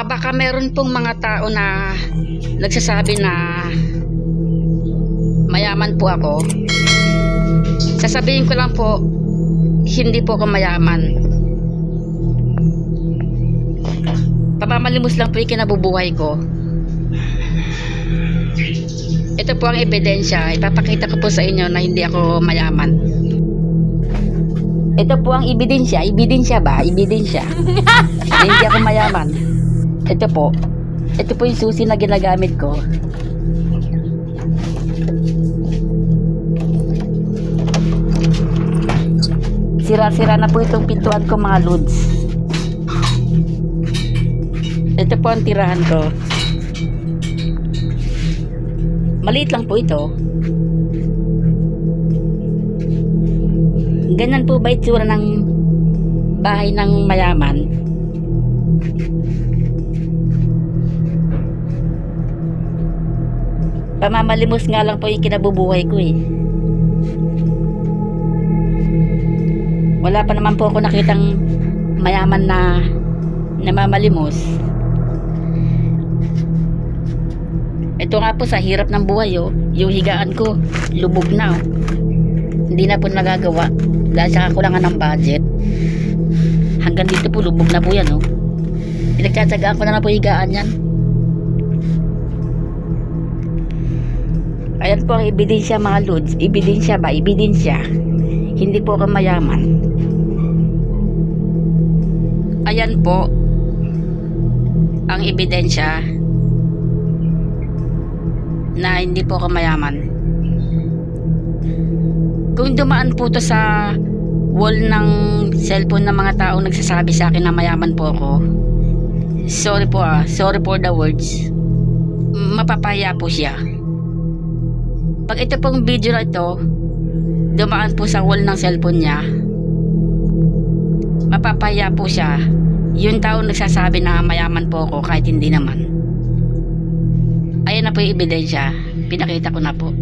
Baka meron pong mga tao na nagsasabi na mayaman po ako. Sasabihin ko lang po, hindi po ako mayaman. Pamamalimos lang po yung kinabubuhay ko. Ito po ang ebidensya. Ipapakita ko po sa inyo na hindi ako mayaman. Ito po ang ebidensya. Ebidensya ba? Ebidensya. Na hindi ako mayaman. Ito po. Ito po yung susi na ginagamit ko. Sira-sira na po itong pintuan ko, mga lods. Ito po ang tirahan ko. Maliit lang po ito. Ganyan po ba itsura ng bahay ng mayaman? Pamamalimos nga lang po yung kinabubuhay ko eh. Wala pa naman po ako nakitang mayaman na namamalimos. Ito nga po sa hirap ng buhay oh, yung higaan ko lubog na oh. Hindi na po nagagawa dahil sa kakulangan ng budget. Hanggang dito po lubog na po yan oh. Pinagtsatsagaan ko na po higaan yan. Ayan po ang ebidensya, mga lods. Ebidensya ba? Ebidensya. Hindi po ako mayaman. Ayan po ang ebidensya na hindi po ako mayaman. Kung dumaan po to sa wall ng cellphone ng mga taong nagsasabi sa akin na mayaman po ako, sorry po sorry for the words, mapapahiya po siya. Pag ito pong video na ito dumaan po sa wall ng cellphone niya, mapapahiya po siya. Yung taong nagsasabi na mayaman po ako kahit hindi naman. Ayan na po yung ebidensya. Pinakita ko na po.